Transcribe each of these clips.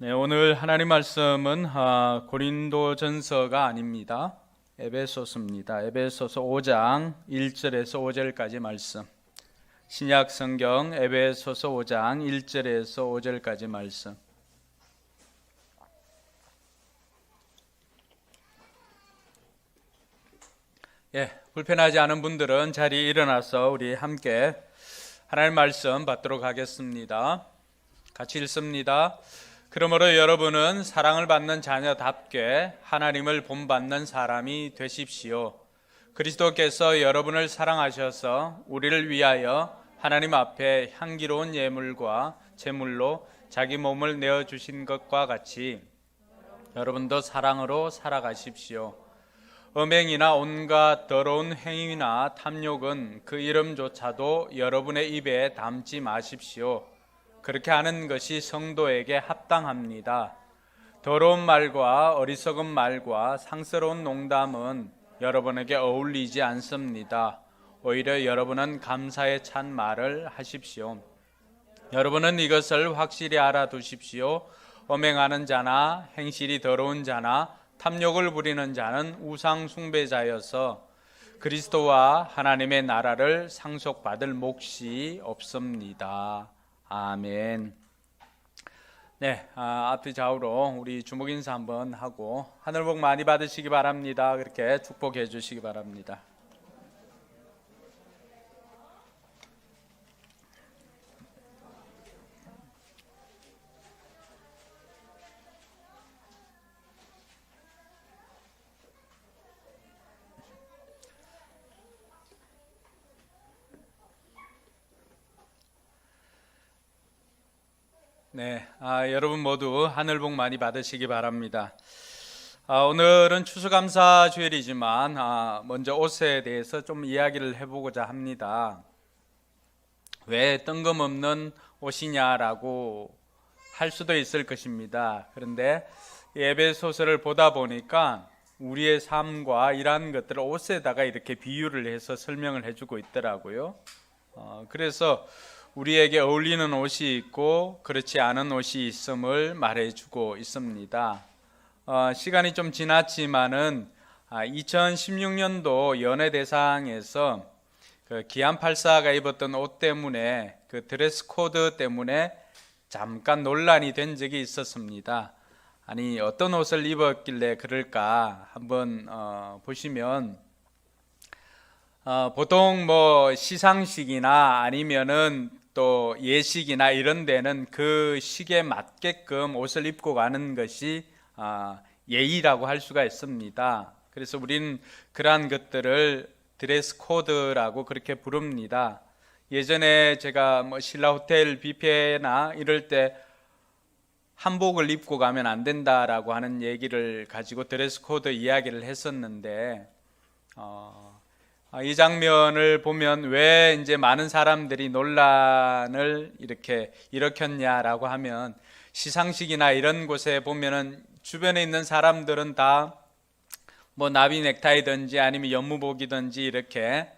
네, 오늘 하나님 말씀은 고린도전서가 아닙니다. 에베소서입니다. 에베소서 5장 1절에서 5절까지 말씀. 신약 성경 에베소서 5장 1절에서 5절까지 말씀. 불편하지 않은 분들은 자리에 일어나서 우리 함께 하나님 말씀 받도록 하겠습니다. 같이 읽습니다. 그러므로 여러분은 사랑을 받는 자녀답게 하나님을 본받는 사람이 되십시오. 그리스도께서 여러분을 사랑하셔서 우리를 위하여 하나님 앞에 향기로운 예물과 제물로 자기 몸을 내어주신 것과 같이 여러분도 사랑으로 살아가십시오. 음행이나 온갖 더러운 행위나 탐욕은 그 이름조차도 여러분의 입에 담지 마십시오. 그렇게 하는 것이 성도에게 합당합니다. 더러운 말과 어리석은 말과 상스러운 농담은 여러분에게 어울리지 않습니다. 오히려 여러분은 감사에 찬 말을 하십시오. 여러분은 이것을 확실히 알아두십시오. 음행하는 자나 행실이 더러운 자나 탐욕을 부리는 자는 우상 숭배자여서 그리스도와 하나님의 나라를 상속받을 몫이 없습니다. 아멘. 네, 앞뒤 좌우로 우리 주목 인사 한번 하고 하늘 복 많이 받으시기 바랍니다. 그렇게 축복해 주시기 바랍니다. 네, 여러분 모두 하늘 복 많이 받으시기 바랍니다. 오늘은 추수감사 주일이지만 먼저 옷에 대해서 좀 이야기를 해보고자 합니다. 왜 뜬금없는 옷이냐라고 할 수도 있을 것입니다. 그런데 에베소서를 보다 보니까 우리의 삶과 이러한 것들을 옷에다가 이렇게 비유를 해서 설명을 해주고 있더라고요. 그래서 우리에게 어울리는 옷이 있고 그렇지 않은 옷이 있음을 말해주고 있습니다. 시간이 좀 지났지만은 2016년도 연예대상에서 그 기안84가 입었던 옷 때문에 그 드레스 코드 때문에 잠깐 논란이 된 적이 있었습니다. 아니 어떤 옷을 입었길래 그럴까 한번 보시면 보통 뭐 시상식이나 아니면은 또 예식이나 이런 데는 그 식에 맞게끔 옷을 입고 가는 것이 예의라고 할 수가 있습니다. 그래서 우리는 그러한 것들을 드레스 코드라고 그렇게 부릅니다. 예전에 제가 뭐 신라 호텔 뷔페나 이럴 때 한복을 입고 가면 안 된다라고 하는 얘기를 가지고 드레스 코드 이야기를 했었는데 이 장면을 보면 왜 이제 많은 사람들이 논란을 이렇게 일으켰냐라고 하면 시상식이나 이런 곳에 보면은 주변에 있는 사람들은 다 뭐 나비 넥타이든지 아니면 연무복이든지 이렇게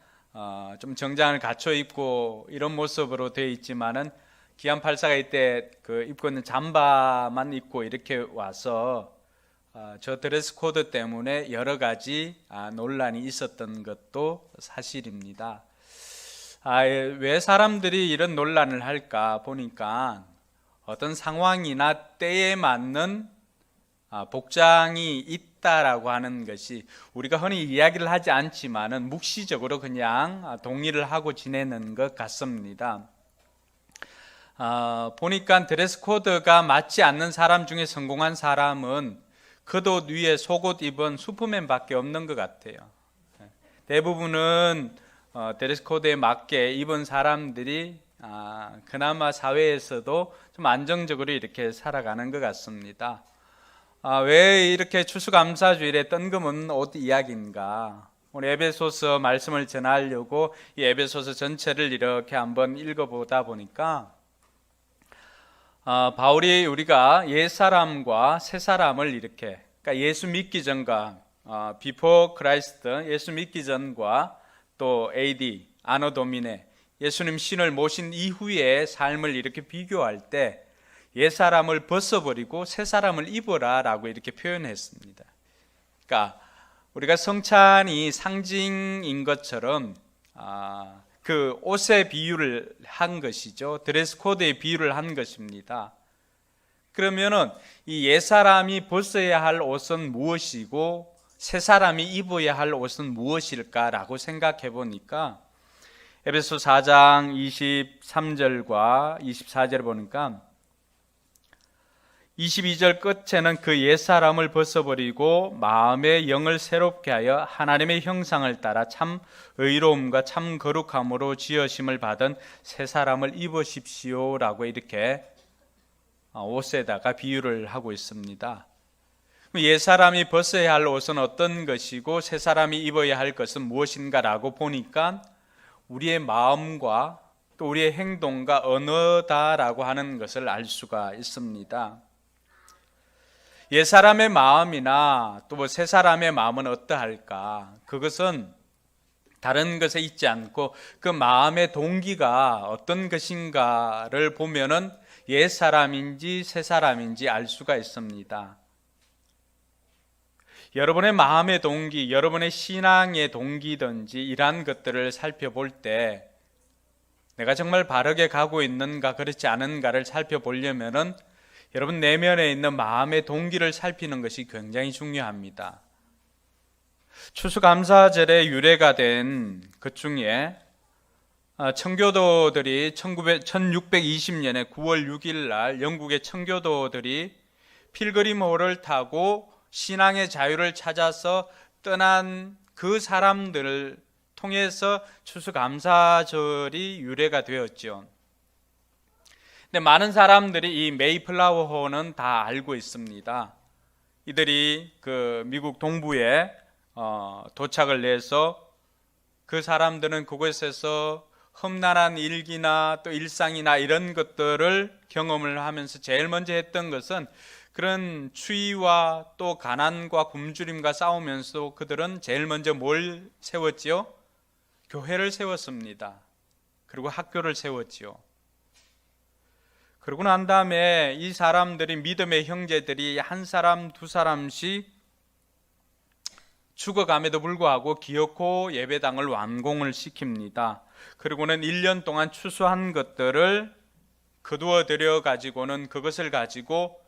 좀 정장을 갖춰 입고 이런 모습으로 되어 있지만은 기안84가 이때 그 입고 있는 잠바만 입고 이렇게 와서 저 드레스 코드 때문에 여러 가지 논란이 있었던 것도 사실입니다. 왜 사람들이 이런 논란을 할까 보니까 어떤 상황이나 때에 맞는 복장이 있다라고 하는 것이 우리가 흔히 이야기를 하지 않지만은 묵시적으로 그냥 동의를 하고 지내는 것 같습니다. 보니까 드레스 코드가 맞지 않는 사람 중에 성공한 사람은 겉옷 위에 속옷 입은 슈퍼맨밖에 없는 것 같아요. 대부분은 드레스 코드에 맞게 입은 사람들이 그나마 사회에서도 좀 안정적으로 이렇게 살아가는 것 같습니다. 왜 이렇게 추수감사주일에 뜬금없는 옷 이야기인가? 오늘 에베소서 말씀을 전하려고 이 에베소서 전체를 이렇게 한번 읽어보다 보니까 바울이 우리가 옛사람과 새사람을 이렇게 그러니까 예수 믿기 전과 before Christ 예수 믿기 전과 또 AD 아노 도미네 예수님 신을 모신 이후의 삶을 이렇게 비교할 때 옛사람을 벗어버리고 새사람을 입어라라고 이렇게 표현했습니다. 그러니까 우리가 성찬이 상징인 것처럼 그 옷의 비유를 한 것이죠. 드레스 코드의 비유를 한 것입니다. 그러면은 이 옛사람이 벗어야 할 옷은 무엇이고 새사람이 입어야 할 옷은 무엇일까라고 생각해 보니까 에베소 4장 23절과 24절을 보니까 22절 끝에는 그 옛사람을 벗어버리고 마음의 영을 새롭게 하여 하나님의 형상을 따라 참 의로움과 참 거룩함으로 지으심을 받은 새사람을 입으십시오라고 이렇게 옷에다가 비유를 하고 있습니다. 옛사람이 벗어야 할 옷은 어떤 것이고 새사람이 입어야 할 것은 무엇인가라고 보니까 우리의 마음과 또 우리의 행동과 언어다라고 하는 것을 알 수가 있습니다. 옛사람의 마음이나 또 새사람의 마음은 어떠할까? 그것은 다른 것에 있지 않고 그 마음의 동기가 어떤 것인가를 보면은 옛사람인지 새사람인지 알 수가 있습니다. 여러분의 마음의 동기, 여러분의 신앙의 동기든지 이러한 것들을 살펴볼 때 내가 정말 바르게 가고 있는가 그렇지 않은가를 살펴보려면은 여러분 내면에 있는 마음의 동기를 살피는 것이 굉장히 중요합니다. 추수감사절에 유래가 된 것 중에 청교도들이 1620년에 9월 6일 날 영국의 청교도들이 필그림호를 타고 신앙의 자유를 찾아서 떠난 그 사람들을 통해서 추수감사절이 유래가 되었죠. 근데 많은 사람들이 이 메이플라워호는 다 알고 있습니다. 이들이 그 미국 동부에 도착을 해서 그 사람들은 그곳에서 험난한 일기나 또 일상이나 이런 것들을 경험을 하면서 제일 먼저 했던 것은 그런 추위와 또 가난과 굶주림과 싸우면서 그들은 제일 먼저 뭘 세웠지요? 교회를 세웠습니다. 그리고 학교를 세웠지요. 그러고 난 다음에 이 사람들이 믿음의 형제들이 한 사람 두 사람씩 죽어감에도 불구하고 기어코 예배당을 완공을 시킵니다. 그리고는 1년 동안 추수한 것들을 거두어 들여 가지고는 그것을 가지고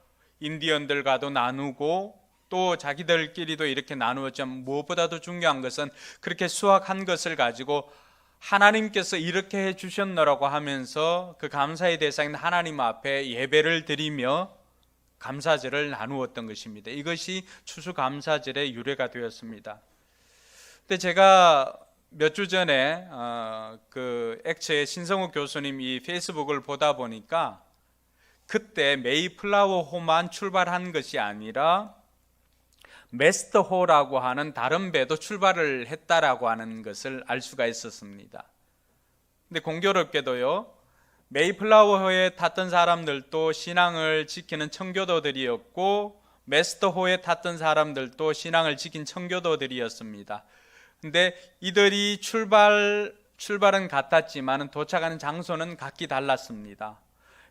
인디언들과도 나누고 또 자기들끼리도 이렇게 나누었지만 무엇보다도 중요한 것은 그렇게 수확한 것을 가지고 하나님께서 이렇게 해주셨노라고 하면서 그 감사의 대상인 하나님 앞에 예배를 드리며 감사절을 나누었던 것입니다. 이것이 추수감사절의 유래가 되었습니다. 근데 제가 몇 주 전에 그 액처의 신성욱 교수님 이 페이스북을 보다 보니까 그때 메이플라워호만 출발한 것이 아니라 메스터호라고 하는 다른 배도 출발을 했다라고 하는 것을 알 수가 있었습니다. 근데 공교롭게도요, 메이플라워호에 탔던 사람들도 신앙을 지키는 청교도들이었고 메스터호에 탔던 사람들도 신앙을 지킨 청교도들이었습니다. 근데 이들이 출발은 같았지만 도착하는 장소는 각기 달랐습니다.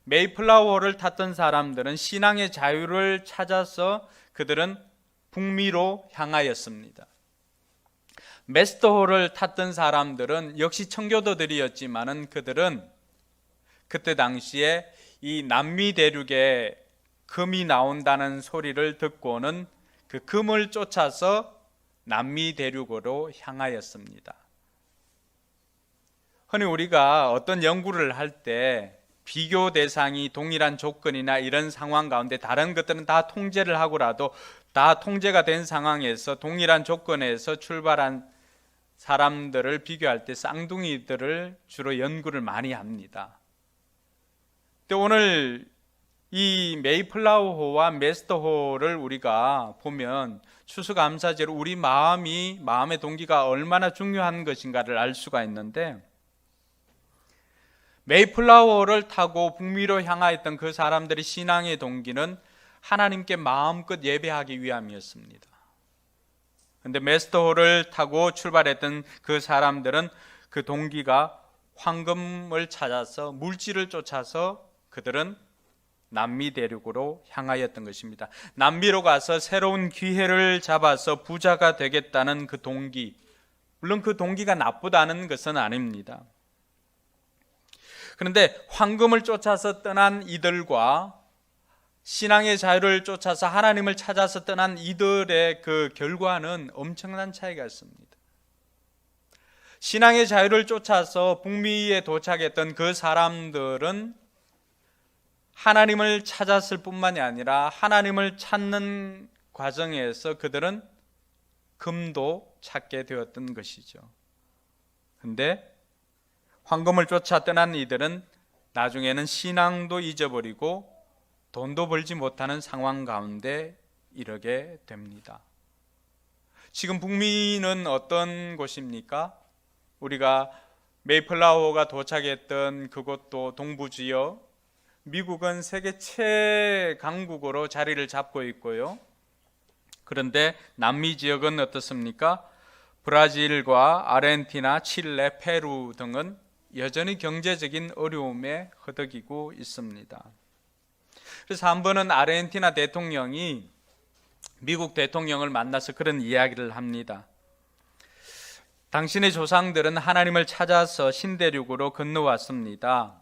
메이플라워를 탔던 사람들은 신앙의 자유를 찾아서 그들은 북미로 향하였습니다. 메스터호를 탔던 사람들은 역시 청교도들이었지만 그들은 그때 당시에 이 남미 대륙에 금이 나온다는 소리를 듣고는 그 금을 쫓아서 남미 대륙으로 향하였습니다. 흔히 우리가 어떤 연구를 할 때 비교 대상이 동일한 조건이나 이런 상황 가운데 다른 것들은 다 통제를 하고라도 다 통제가 된 상황에서 동일한 조건에서 출발한 사람들을 비교할 때 쌍둥이들을 주로 연구를 많이 합니다. 근데 오늘 이 메이플라워호와 메스터호를 우리가 보면 추수감사제로 우리 마음의 동기가 얼마나 중요한 것인가를 알 수가 있는데, 메이플라워를 타고 북미로 향하였던 그 사람들의 신앙의 동기는 하나님께 마음껏 예배하기 위함이었습니다. 그런데 메스터호를 타고 출발했던 그 사람들은 그 동기가 황금을 찾아서 물질을 쫓아서 그들은 남미 대륙으로 향하였던 것입니다. 남미로 가서 새로운 기회를 잡아서 부자가 되겠다는 그 동기, 물론 그 동기가 나쁘다는 것은 아닙니다. 그런데 황금을 쫓아서 떠난 이들과 신앙의 자유를 쫓아서 하나님을 찾아서 떠난 이들의 그 결과는 엄청난 차이가 있습니다. 신앙의 자유를 쫓아서 북미에 도착했던 그 사람들은 하나님을 찾았을 뿐만이 아니라 하나님을 찾는 과정에서 그들은 금도 찾게 되었던 것이죠. 그런데 황금을 쫓아 떠난 이들은 나중에는 신앙도 잊어버리고 돈도 벌지 못하는 상황 가운데 이르게 됩니다. 지금 북미는 어떤 곳입니까? 우리가 메이플라워가 도착했던 그곳도 동부지역, 미국은 세계 최강국으로 자리를 잡고 있고요. 그런데 남미 지역은 어떻습니까? 브라질과 아르헨티나, 칠레, 페루 등은 여전히 경제적인 어려움에 허덕이고 있습니다. 그래서 한 번은 아르헨티나 대통령이 미국 대통령을 만나서 그런 이야기를 합니다. 당신의 조상들은 하나님을 찾아서 신대륙으로 건너왔습니다.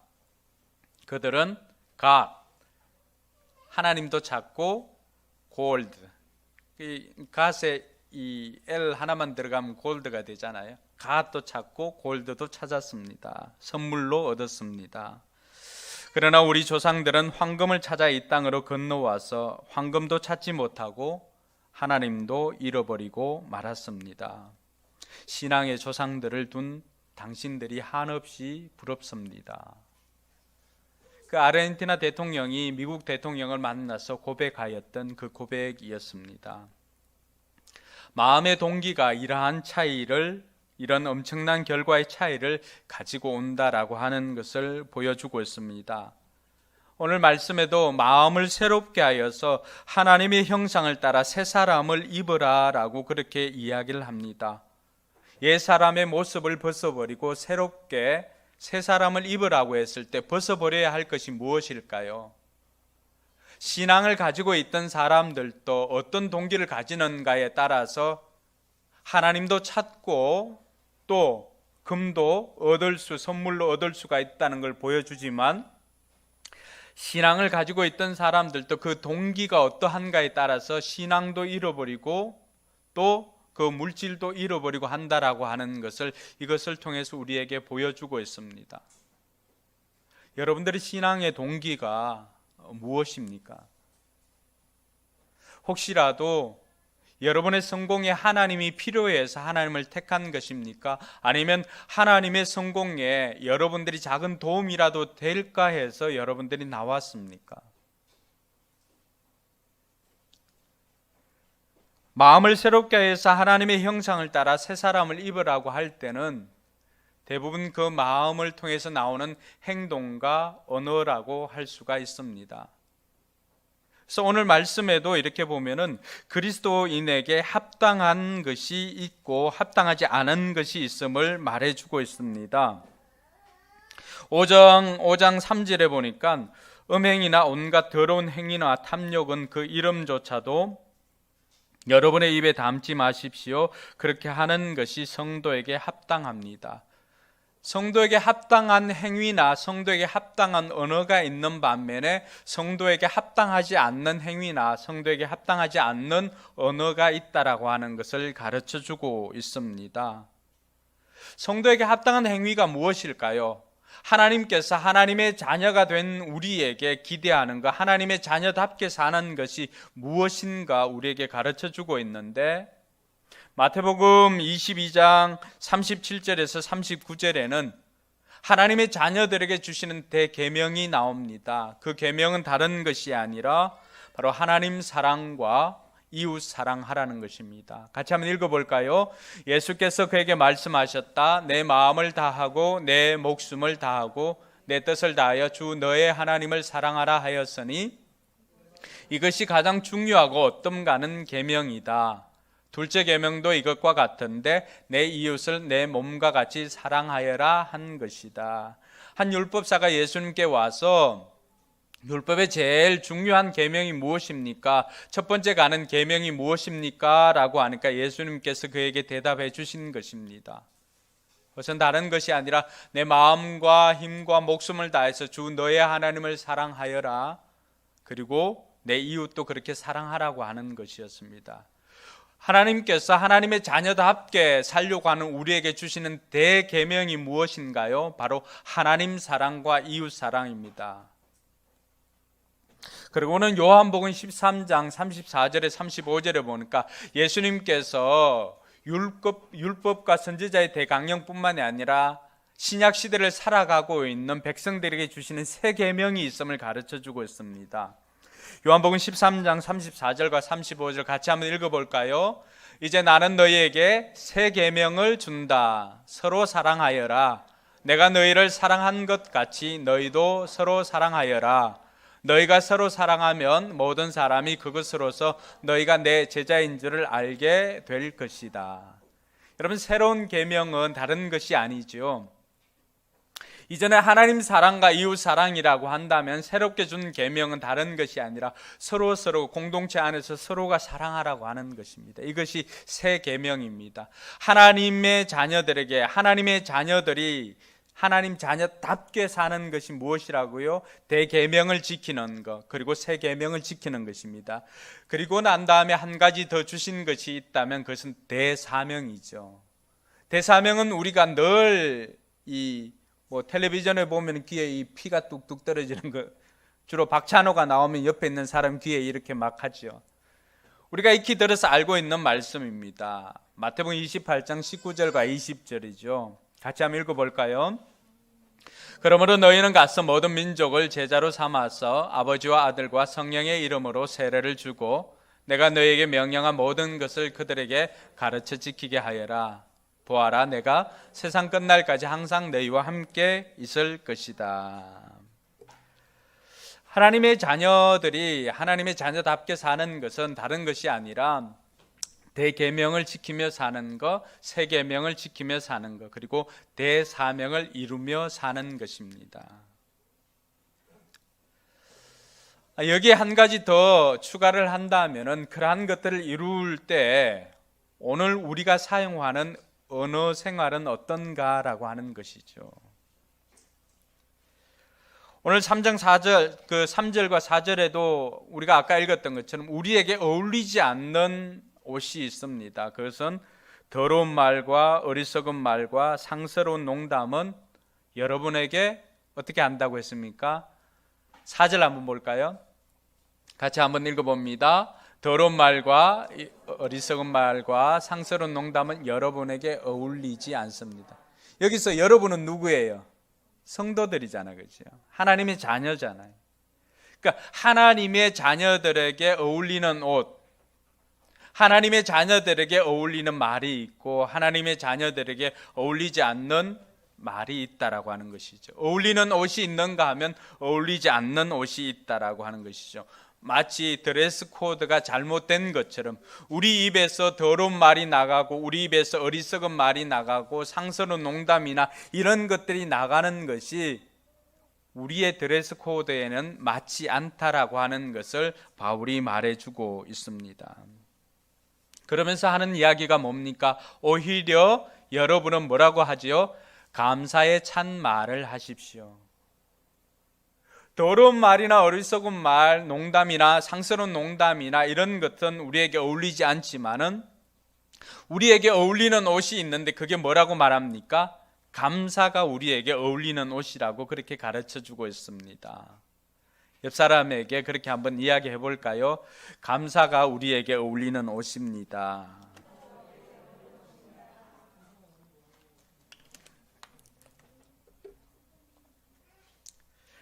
그들은 God, 하나님도 찾고 골드, God에 이 L 하나만 들어가면 골드가 되잖아요. God도 찾고 골드도 찾았습니다. 선물로 얻었습니다. 그러나 우리 조상들은 황금을 찾아 이 땅으로 건너와서 황금도 찾지 못하고 하나님도 잃어버리고 말았습니다. 신앙의 조상들을 둔 당신들이 한없이 부럽습니다. 그 아르헨티나 대통령이 미국 대통령을 만나서 고백하였던 그 고백이었습니다. 마음의 동기가 이러한 차이를, 이런 엄청난 결과의 차이를 가지고 온다라고 하는 것을 보여주고 있습니다. 오늘 말씀에도 마음을 새롭게 하여서 하나님의 형상을 따라 새 사람을 입으라라고 그렇게 이야기를 합니다. 옛 사람의 모습을 벗어버리고 새롭게 새 사람을 입으라고 했을 때 벗어버려야 할 것이 무엇일까요? 신앙을 가지고 있던 사람들도 어떤 동기를 가지는가에 따라서 하나님도 찾고 또 금도 선물로 얻을 수가 있다는 걸 보여주지만, 신앙을 가지고 있던 사람들도 그 동기가 어떠한가에 따라서 신앙도 잃어버리고 또 그 물질도 잃어버리고 한다라고 하는 것을 이것을 통해서 우리에게 보여주고 있습니다. 여러분들의 신앙의 동기가 무엇입니까? 혹시라도 여러분의 성공에 하나님이 필요해서 하나님을 택한 것입니까? 아니면 하나님의 성공에 여러분들이 작은 도움이라도 될까 해서 여러분들이 나왔습니까? 마음을 새롭게 해서 하나님의 형상을 따라 새 사람을 입으라고 할 때는 대부분 그 마음을 통해서 나오는 행동과 언어라고 할 수가 있습니다. 그래서 오늘 말씀에도 이렇게 보면은 그리스도인에게 합당한 것이 있고 합당하지 않은 것이 있음을 말해주고 있습니다. 5장 3절에 보니까 음행이나 온갖 더러운 행위나 탐욕은 그 이름조차도 여러분의 입에 담지 마십시오. 그렇게 하는 것이 성도에게 합당합니다. 성도에게 합당한 행위나 성도에게 합당한 언어가 있는 반면에 성도에게 합당하지 않는 행위나 성도에게 합당하지 않는 언어가 있다라고 하는 것을 가르쳐주고 있습니다. 성도에게 합당한 행위가 무엇일까요? 하나님께서 하나님의 자녀가 된 우리에게 기대하는 것, 하나님의 자녀답게 사는 것이 무엇인가 우리에게 가르쳐주고 있는데, 마태복음 22장 37절에서 39절에는 하나님의 자녀들에게 주시는 대계명이 나옵니다. 그 계명은 다른 것이 아니라 바로 하나님 사랑과 이웃 사랑하라는 것입니다. 같이 한번 읽어볼까요? 예수께서 그에게 말씀하셨다. 내 마음을 다하고 내 목숨을 다하고 내 뜻을 다하여 주 너의 하나님을 사랑하라 하였으니 이것이 가장 중요하고 어떤가는 계명이다. 둘째 계명도 이것과 같은데 내 이웃을 내 몸과 같이 사랑하여라 한 것이다. 한 율법사가 예수님께 와서 율법의 제일 중요한 계명이 무엇입니까? 첫 번째 가는 계명이 무엇입니까? 라고 하니까 예수님께서 그에게 대답해 주신 것입니다. 그것은 다른 것이 아니라 내 마음과 힘과 목숨을 다해서 주 너의 하나님을 사랑하여라. 그리고 내 이웃도 그렇게 사랑하라고 하는 것이었습니다. 하나님께서 하나님의 자녀답게 살려고 하는 우리에게 주시는 대계명이 무엇인가요? 바로 하나님 사랑과 이웃 사랑입니다. 그리고는 요한복음 13장 34절에 35절에 보니까 예수님께서 율법과 선지자의 대강령뿐만이 아니라 신약 시대를 살아가고 있는 백성들에게 주시는 새 계명이 있음을 가르쳐 주고 있습니다. 요한복음 13장 34절과 35절 같이 한번 읽어볼까요? 이제 나는 너희에게 새 계명을 준다. 서로 사랑하여라. 내가 너희를 사랑한 것 같이 너희도 서로 사랑하여라. 너희가 서로 사랑하면 모든 사람이 그것으로서 너희가 내 제자인 줄을 알게 될 것이다. 여러분, 새로운 계명은 다른 것이 아니죠. 이전에 하나님 사랑과 이웃 사랑이라고 한다면 새롭게 준 계명은 다른 것이 아니라 서로 공동체 안에서 서로가 사랑하라고 하는 것입니다. 이것이 새 계명입니다. 하나님의 자녀들에게 하나님의 자녀들이 하나님 자녀답게 사는 것이 무엇이라고요? 대계명을 지키는 것, 그리고 새 계명을 지키는 것입니다. 그리고 난 다음에 한 가지 더 주신 것이 있다면 그것은 대사명이죠. 대사명은 우리가 늘 텔레비전에 보면 귀에 이 피가 뚝뚝 떨어지는 거, 주로 박찬호가 나오면 옆에 있는 사람 귀에 이렇게 막 하죠. 우리가 익히 들어서 알고 있는 말씀입니다. 마태복음 28장 19절과 20절이죠. 같이 한번 읽어볼까요? 그러므로 너희는 가서 모든 민족을 제자로 삼아서 아버지와 아들과 성령의 이름으로 세례를 주고 내가 너희에게 명령한 모든 것을 그들에게 가르쳐 지키게 하여라. 보아라, 내가 세상 끝날까지 항상 너희와 함께 있을 것이다. 하나님의 자녀들이 하나님의 자녀답게 사는 것은 다른 것이 아니라 대계명을 지키며 사는 것, 새 계명을 지키며 사는 것, 그리고 대사명을 이루며 사는 것입니다. 여기에 한 가지 더 추가를 한다면은 그러한 것들을 이룰 때 오늘 우리가 사용하는 언어 생활은 어떤가라고 하는 것이죠. 오늘 3장 4절, 3절과 4절에도 우리가 아까 읽었던 것처럼 우리에게 어울리지 않는 옷이 있습니다. 그것은 더러운 말과 어리석은 말과 상스러운 농담은 여러분에게 어떻게 한다고 했습니까? 4절 한번 볼까요? 같이 한번 읽어봅니다. 더러운 말과 어리석은 말과 상스러운 농담은 여러분에게 어울리지 않습니다. 여기서 여러분은 누구예요? 성도들이잖아요, 그렇죠? 하나님의 자녀잖아요. 그러니까 하나님의 자녀들에게 어울리는 옷, 하나님의 자녀들에게 어울리는 말이 있고 하나님의 자녀들에게 어울리지 않는 말이 있다라고 하는 것이죠. 어울리는 옷이 있는가 하면 어울리지 않는 옷이 있다라고 하는 것이죠. 마치 드레스 코드가 잘못된 것처럼 우리 입에서 더러운 말이 나가고 우리 입에서 어리석은 말이 나가고 상스러운 농담이나 이런 것들이 나가는 것이 우리의 드레스 코드에는 맞지 않다라고 하는 것을 바울이 말해주고 있습니다. 그러면서 하는 이야기가 뭡니까? 오히려 여러분은 뭐라고 하지요? 감사의 찬 말을 하십시오. 더러운 말이나 어리석은 말, 농담이나 상스러운 농담이나 이런 것은 우리에게 어울리지 않지만은 우리에게 어울리는 옷이 있는데 그게 뭐라고 말합니까? 감사가 우리에게 어울리는 옷이라고 그렇게 가르쳐 주고 있습니다. 옆 사람에게 그렇게 한번 이야기해 볼까요? 감사가 우리에게 어울리는 옷입니다.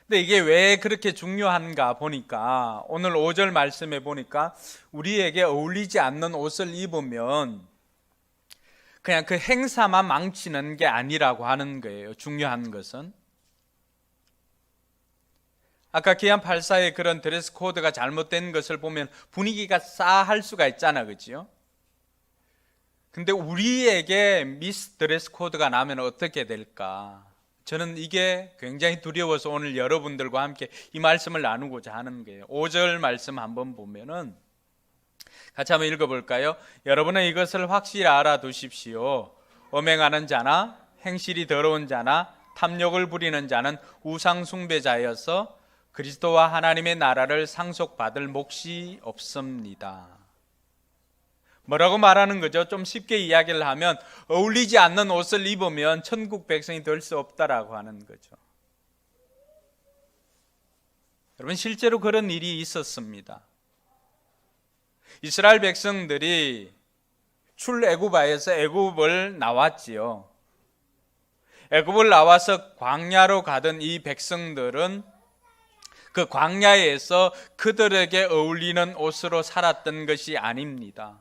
근데 이게 왜 그렇게 중요한가 보니까 오늘 5절 말씀에 보니까 우리에게 어울리지 않는 옷을 입으면 그냥 그 행사만 망치는 게 아니라고 하는 거예요. 중요한 것은 아까 기안 84의 그런 드레스 코드가 잘못된 것을 보면 분위기가 싸할 수가 있잖아, 그렇죠? 근데 우리에게 미스 드레스 코드가 나면 어떻게 될까? 저는 이게 굉장히 두려워서 오늘 여러분들과 함께 이 말씀을 나누고자 하는 거예요. 5절 말씀 한번 보면은 같이 한번 읽어볼까요? 여러분은 이것을 확실히 알아두십시오. 음행하는 자나 행실이 더러운 자나 탐욕을 부리는 자는 우상 숭배자여서 그리스도와 하나님의 나라를 상속받을 몫이 없습니다. 뭐라고 말하는 거죠? 좀 쉽게 이야기를 하면 어울리지 않는 옷을 입으면 천국 백성이 될 수 없다라고 하는 거죠. 여러분, 실제로 그런 일이 있었습니다. 이스라엘 백성들이 출애굽하여서 애굽을 나왔지요. 애굽을 나와서 광야로 가던 이 백성들은 그 광야에서 그들에게 어울리는 옷으로 살았던 것이 아닙니다.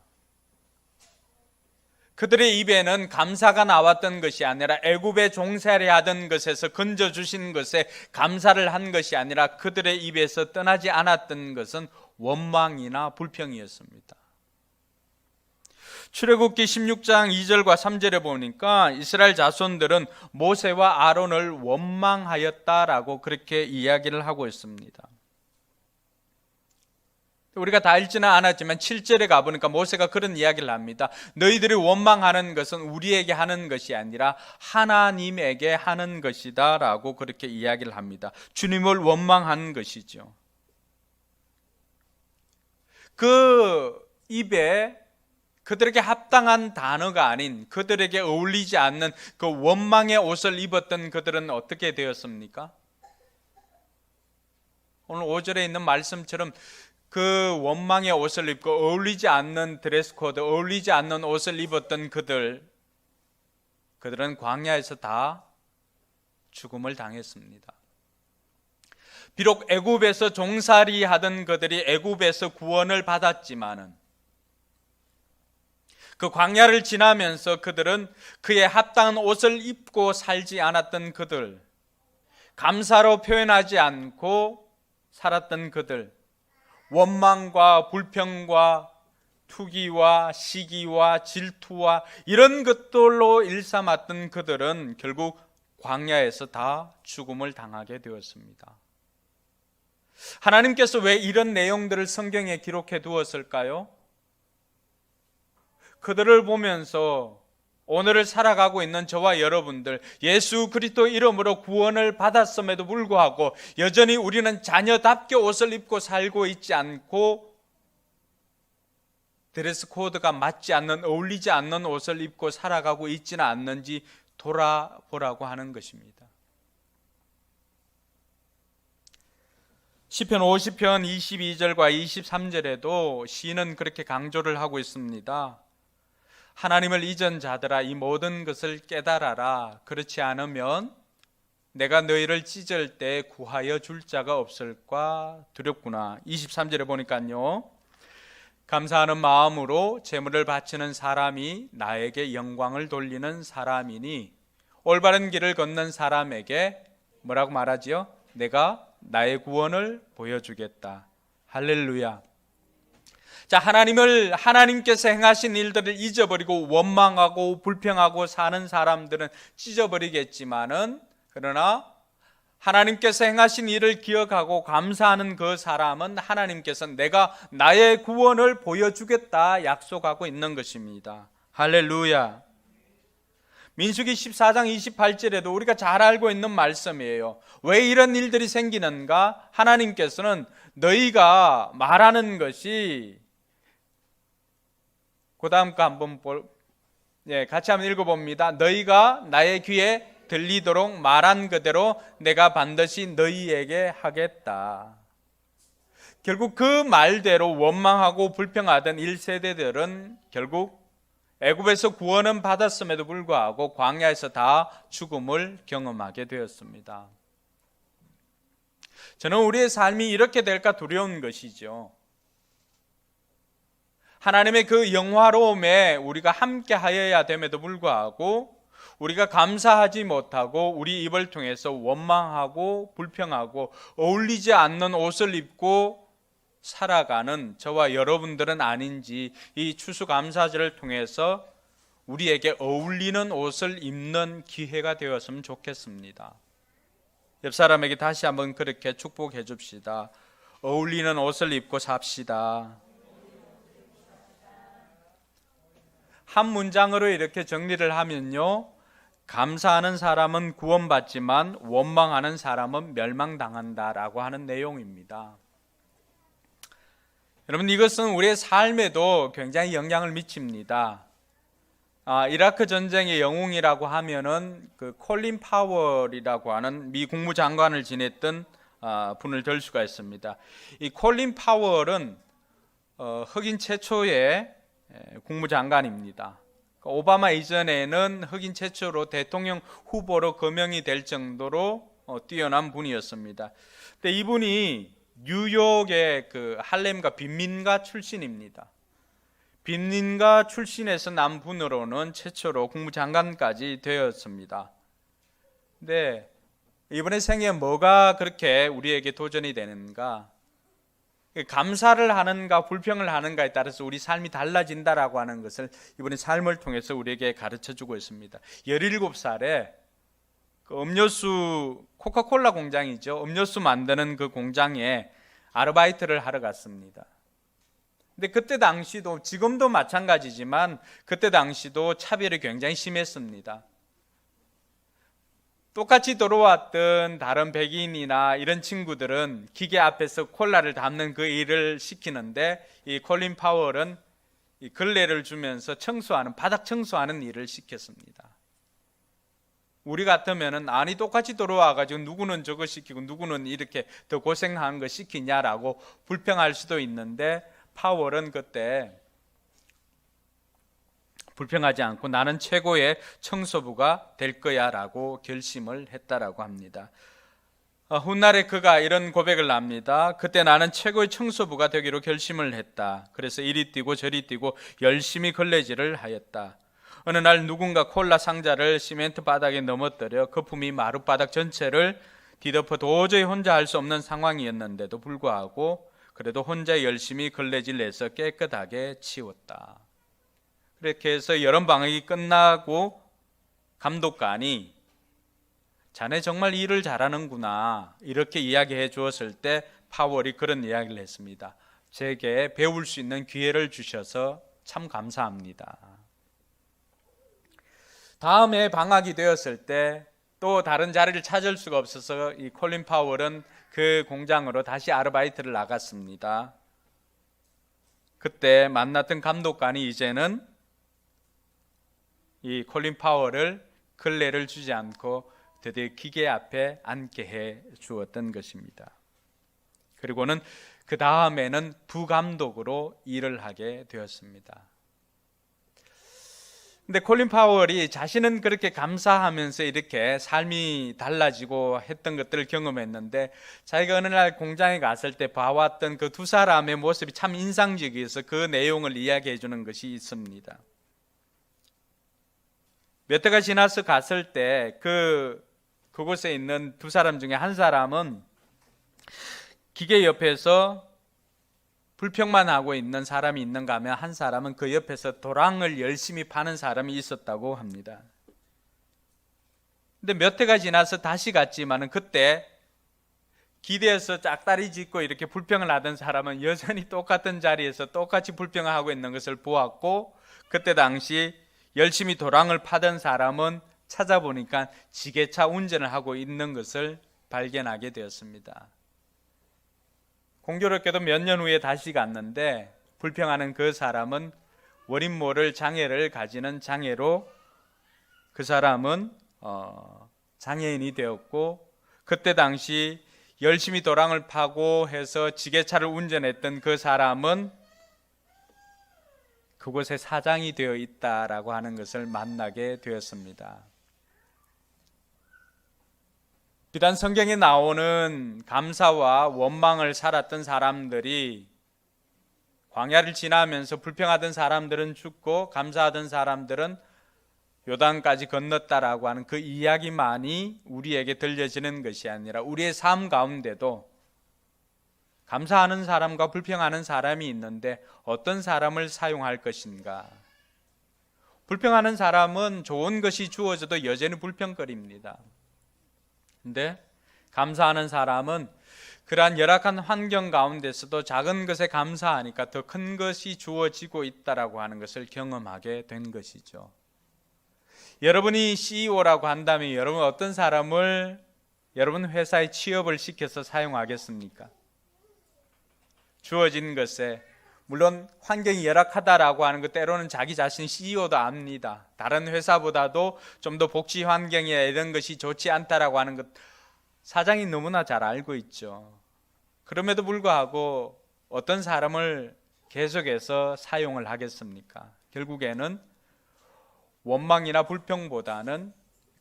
그들의 입에는 감사가 나왔던 것이 아니라 애굽에 종살이 하던 것에서 건져주신 것에 감사를 한 것이 아니라 그들의 입에서 떠나지 않았던 것은 원망이나 불평이었습니다. 출애굽기 16장 2절과 3절에 보니까 이스라엘 자손들은 모세와 아론을 원망하였다라고 그렇게 이야기를 하고 있습니다. 우리가 다 읽지는 않았지만 7절에 가보니까 모세가 그런 이야기를 합니다. 너희들이 원망하는 것은 우리에게 하는 것이 아니라 하나님에게 하는 것이다 라고 그렇게 이야기를 합니다. 주님을 원망한 것이죠. 그 입에 그들에게 합당한 단어가 아닌, 그들에게 어울리지 않는 그 원망의 옷을 입었던 그들은 어떻게 되었습니까? 오늘 5절에 있는 말씀처럼 그 원망의 옷을 입고 어울리지 않는 드레스 코드, 어울리지 않는 옷을 입었던 그들은 광야에서 다 죽음을 당했습니다. 비록 애굽에서 종살이 하던 그들이 애굽에서 구원을 받았지만은 그 광야를 지나면서 그들은 그에 합당한 옷을 입고 살지 않았던 그들, 감사로 표현하지 않고 살았던 그들, 원망과 불평과 투기와 시기와 질투와 이런 것들로 일삼았던 그들은 결국 광야에서 다 죽음을 당하게 되었습니다. 하나님께서 왜 이런 내용들을 성경에 기록해 두었을까요? 그들을 보면서 오늘을 살아가고 있는 저와 여러분들, 예수 그리스도 이름으로 구원을 받았음에도 불구하고 여전히 우리는 자녀답게 옷을 입고 살고 있지 않고 드레스 코드가 맞지 않는, 어울리지 않는 옷을 입고 살아가고 있지는 않는지 돌아보라고 하는 것입니다. 시편 50편 22절과 23절에도 시인은 그렇게 강조를 하고 있습니다. 하나님을 잊은 자들아, 이 모든 것을 깨달아라. 그렇지 않으면 내가 너희를 찢을 때 구하여 줄 자가 없을까 두렵구나. 23절에 보니까요, 감사하는 마음으로 제물을 바치는 사람이 나에게 영광을 돌리는 사람이니 올바른 길을 걷는 사람에게 뭐라고 말하지요? 내가 나의 구원을 보여주겠다. 할렐루야. 자, 하나님께서 행하신 일들을 잊어버리고 원망하고 불평하고 사는 사람들은 찢어버리겠지만은, 그러나 하나님께서 행하신 일을 기억하고 감사하는 그 사람은 하나님께서 내가 나의 구원을 보여주겠다 약속하고 있는 것입니다. 할렐루야. 민수기 14장 28절에도 우리가 잘 알고 있는 말씀이에요. 왜 이런 일들이 생기는가? 하나님께서는 너희가 말하는 것이, 그 다음 거 한번 같이 한번 읽어봅니다. 너희가 나의 귀에 들리도록 말한 그대로 내가 반드시 너희에게 하겠다. 결국 그 말대로 원망하고 불평하던 1세대들은 결국 애굽에서 구원은 받았음에도 불구하고 광야에서 다 죽음을 경험하게 되었습니다. 저는 우리의 삶이 이렇게 될까 두려운 것이죠. 하나님의 그 영화로움에 우리가 함께 하여야 됨에도 불구하고 우리가 감사하지 못하고 우리 입을 통해서 원망하고 불평하고 어울리지 않는 옷을 입고 살아가는 저와 여러분들은 아닌지 이 추수감사절을 통해서 우리에게 어울리는 옷을 입는 기회가 되었으면 좋겠습니다. 옆 사람에게 다시 한번 그렇게 축복해 줍시다. 어울리는 옷을 입고 삽시다. 한 문장으로 이렇게 정리를 하면요, 감사하는 사람은 구원받지만 원망하는 사람은 멸망당한다라고 하는 내용입니다. 여러분, 이것은 우리의 삶에도 굉장히 영향을 미칩니다. 이라크 전쟁의 영웅이라고 하면은 그 콜린 파월이라고 하는 미 국무장관을 지냈던 분을 들 수가 있습니다. 이 콜린 파월은 흑인 최초의 국무장관입니다. 오바마 이전에는 흑인 최초로 대통령 후보로 거명이 될 정도로 뛰어난 분이었습니다. 근데 이분이 뉴욕의 그 할렘가 빈민가 출신입니다. 빈민가 출신에서 난 분으로는 최초로 국무장관까지 되었습니다. 근데 이번에 생에 뭐가 그렇게 우리에게 도전이 되는가? 감사를 하는가 불평을 하는가에 따라서 우리 삶이 달라진다라고 하는 것을 이번에 삶을 통해서 우리에게 가르쳐주고 있습니다. 17살에 그 음료수 코카콜라 공장이죠. 음료수 만드는 그 공장에 아르바이트를 하러 갔습니다. 근데 그때 당시도 지금도 마찬가지지만 그때 당시도 차별이 굉장히 심했습니다. 똑같이 들어왔던 다른 백인이나 이런 친구들은 기계 앞에서 콜라를 담는 그 일을 시키는데 이 콜린 파월은 이 걸레를 주면서 청소하는 바닥 청소하는 일을 시켰습니다. 우리 같으면은 아니 똑같이 들어와가지고 누구는 저거 시키고 누구는 이렇게 더 고생한 거 시키냐라고 불평할 수도 있는데 파월은 그때 불평하지 않고 나는 최고의 청소부가 될 거야 라고 결심을 했다라고 합니다. 훗날에 그가 이런 고백을 합니다. 그때 나는 최고의 청소부가 되기로 결심을 했다. 그래서 이리 뛰고 저리 뛰고 열심히 걸레질을 하였다. 어느 날 누군가 콜라 상자를 시멘트 바닥에 넘어뜨려 거품이 마룻바닥 전체를 뒤덮어 도저히 혼자 할 수 없는 상황이었는데도 불구하고 그래도 혼자 열심히 걸레질 내서 깨끗하게 치웠다. 그렇게 해서 여름 방학이 끝나고 감독관이 자네 정말 일을 잘하는구나 이렇게 이야기해 주었을 때 파월이 그런 이야기를 했습니다. 제게 배울 수 있는 기회를 주셔서 참 감사합니다. 다음에 방학이 되었을 때 또 다른 자리를 찾을 수가 없어서 이 콜린 파월은 그 공장으로 다시 아르바이트를 나갔습니다. 그때 만났던 감독관이 이제는 이 콜린 파월을 걸레를 주지 않고 드디어 기계 앞에 앉게 해 주었던 것입니다. 그리고는 그 다음에는 부감독으로 일을 하게 되었습니다. 근데 콜린 파월이 자신은 그렇게 감사하면서 이렇게 삶이 달라지고 했던 것들을 경험했는데 자기가 어느 날 공장에 갔을 때 봐왔던 그 두 사람의 모습이 참 인상적이어서 그 내용을 이야기해 주는 것이 있습니다. 몇 해가 지나서 갔을 때 그곳에 있는 두 사람 중에 한 사람은 기계 옆에서 불평만 하고 있는 사람이 있는가 하면 한 사람은 그 옆에서 도랑을 열심히 파는 사람이 있었다고 합니다. 근데 몇 해가 지나서 다시 갔지만은 그때 기대에서 짝다리 짚고 이렇게 불평을 하던 사람은 여전히 똑같은 자리에서 똑같이 불평을 하고 있는 것을 보았고 그때 당시 열심히 도랑을 파던 사람은 찾아보니까 지게차 운전을 하고 있는 것을 발견하게 되었습니다. 공교롭게도 몇 년 후에 다시 갔는데 불평하는 그 사람은 원인 모를 장애를 가지는 장애로 그 사람은 장애인이 되었고 그때 당시 열심히 도랑을 파고 해서 지게차를 운전했던 그 사람은 그곳에 사장이 되어 있다라고 하는 것을 만나게 되었습니다. 비단 성경에 나오는 감사와 원망을 살았던 사람들이 광야를 지나면서 불평하던 사람들은 죽고 감사하던 사람들은 요단까지 건넜다라고 하는 그 이야기만이 우리에게 들려지는 것이 아니라 우리의 삶 가운데도 감사하는 사람과 불평하는 사람이 있는데 어떤 사람을 사용할 것인가? 불평하는 사람은 좋은 것이 주어져도 여전히 불평거립니다. 근데 감사하는 사람은 그러한 열악한 환경 가운데서도 작은 것에 감사하니까 더 큰 것이 주어지고 있다라고 하는 것을 경험하게 된 것이죠. 여러분이 CEO라고 한다면 여러분 어떤 사람을 여러분 회사에 취업을 시켜서 사용하겠습니까? 주어진 것에, 물론 환경이 열악하다라고 하는 것 때로는 자기 자신 CEO도 압니다. 다른 회사보다도 좀 더 복지 환경이나 이런 것이 좋지 않다라고 하는 것 사장이 너무나 잘 알고 있죠. 그럼에도 불구하고 어떤 사람을 계속해서 사용을 하겠습니까? 결국에는 원망이나 불평보다는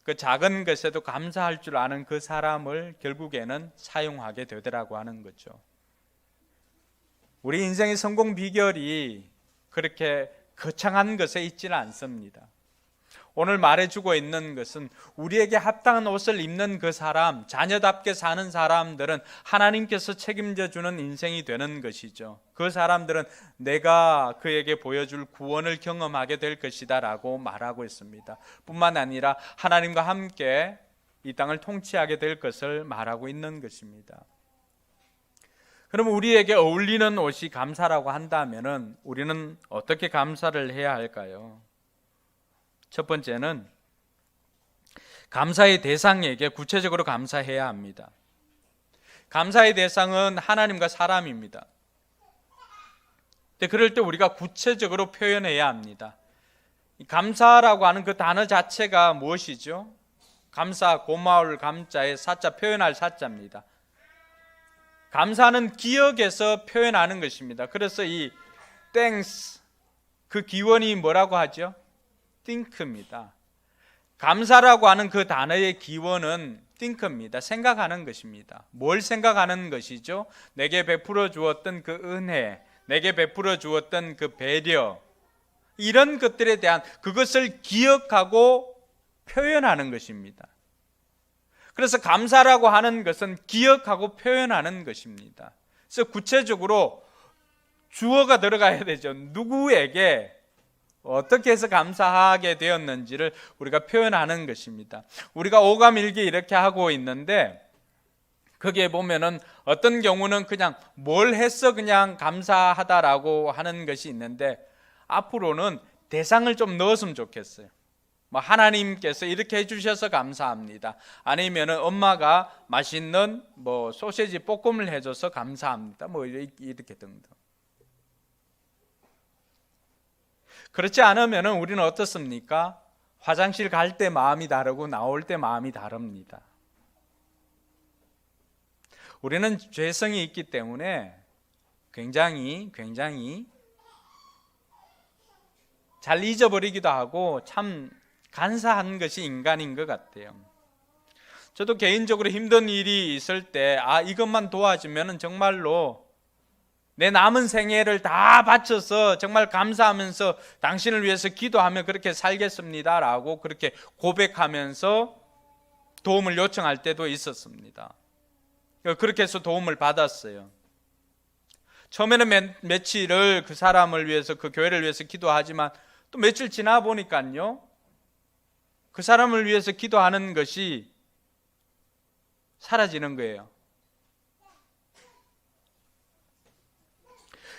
그 작은 것에도 감사할 줄 아는 그 사람을 결국에는 사용하게 되더라고 하는 거죠. 우리 인생의 성공 비결이 그렇게 거창한 것에 있지는 않습니다. 오늘 말해주고 있는 것은 우리에게 합당한 옷을 입는 그 사람, 자녀답게 사는 사람들은 하나님께서 책임져 주는 인생이 되는 것이죠. 그 사람들은 내가 그에게 보여줄 구원을 경험하게 될 것이다 라고 말하고 있습니다. 뿐만 아니라 하나님과 함께 이 땅을 통치하게 될 것을 말하고 있는 것입니다. 그럼 우리에게 어울리는 옷이 감사라고 한다면 우리는 어떻게 감사를 해야 할까요? 첫 번째는 감사의 대상에게 구체적으로 감사해야 합니다. 감사의 대상은 하나님과 사람입니다. 근데 그럴 때 우리가 구체적으로 표현해야 합니다. 감사라고 하는 그 단어 자체가 무엇이죠? 감사, 고마울 감자의 사자, 표현할 사자입니다. 감사는 기억에서 표현하는 것입니다. 그래서 이 thanks, 그 기원이 뭐라고 하죠? think입니다. 감사라고 하는 그 단어의 기원은 think입니다. 생각하는 것입니다. 뭘 생각하는 것이죠? 내게 베풀어 주었던 그 은혜, 내게 베풀어 주었던 그 배려, 이런 것들에 대한 그것을 기억하고 표현하는 것입니다. 그래서 감사라고 하는 것은 기억하고 표현하는 것입니다. 그래서 구체적으로 주어가 들어가야 되죠. 누구에게 어떻게 해서 감사하게 되었는지를 우리가 표현하는 것입니다. 우리가 오감일기 이렇게 하고 있는데 거기에 보면은 어떤 경우는 그냥 뭘 했어 그냥 감사하다라고 하는 것이 있는데 앞으로는 대상을 좀 넣었으면 좋겠어요. 뭐 하나님께서 이렇게 해주셔서 감사합니다. 아니면은 엄마가 맛있는 뭐 소시지 볶음을 해줘서 감사합니다. 뭐 이렇게 등등. 그렇지 않으면 우리는 어떻습니까? 화장실 갈 때 마음이 다르고 나올 때 마음이 다릅니다. 우리는 죄성이 있기 때문에 굉장히 잘 잊어버리기도 하고 참 간사한 것이 인간인 것 같아요. 저도 개인적으로 힘든 일이 있을 때 이것만 도와주면 정말로 내 남은 생애를 다 바쳐서 정말 감사하면서 당신을 위해서 기도하며 그렇게 살겠습니다 라고 그렇게 고백하면서 도움을 요청할 때도 있었습니다. 그렇게 해서 도움을 받았어요. 처음에는 며칠을 그 사람을 위해서 그 교회를 위해서 기도하지만 또 며칠 지나 보니까요 그 사람을 위해서 기도하는 것이 사라지는 거예요.